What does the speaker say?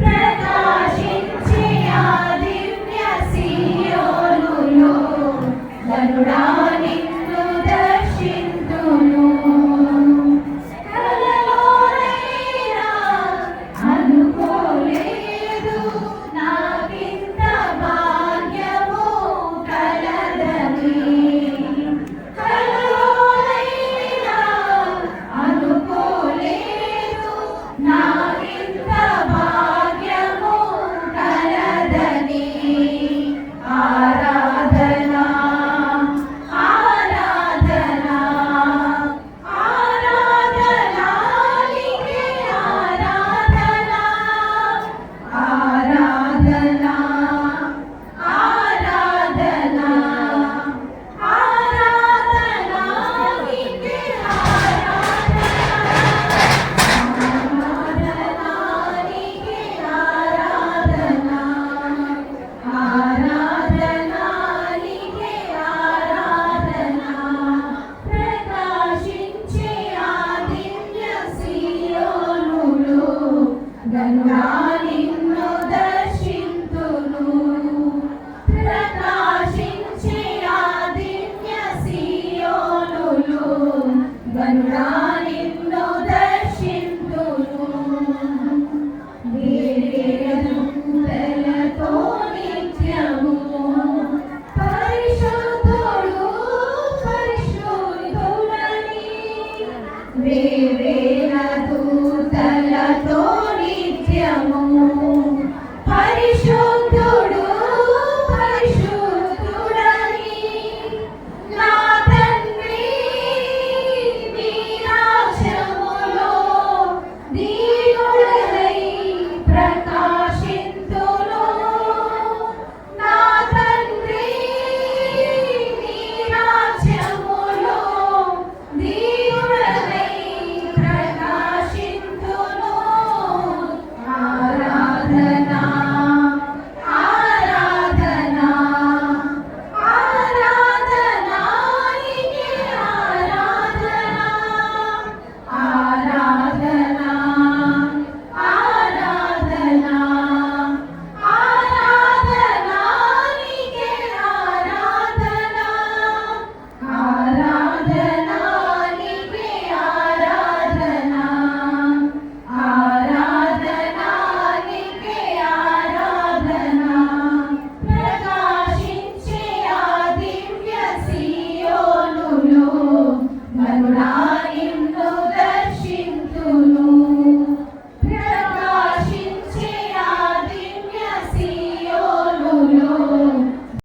ప్రకాశించే ఆ దివ్య సియోనులో గరుడా నిన్ను దర్శింతును. కలలోనైనా అనుకోలేదు నాకింత భాగ్యము కలదని. కలలోనైనా అనుకోలేదు నాకింత భాగ్యము కలదని. ఆరాధన ఆరాధన ఆరాధన నీకే ఆరాధన. ఆరాధన ఆరాధన ఆరాధన నీకే ఆరాధన. ఆరాధన నీకే ఆరాధన. ఆరాధన నీకే ఆరాధన. ప్రకాశించే ఆ దివ్య సియోనులో గరుడా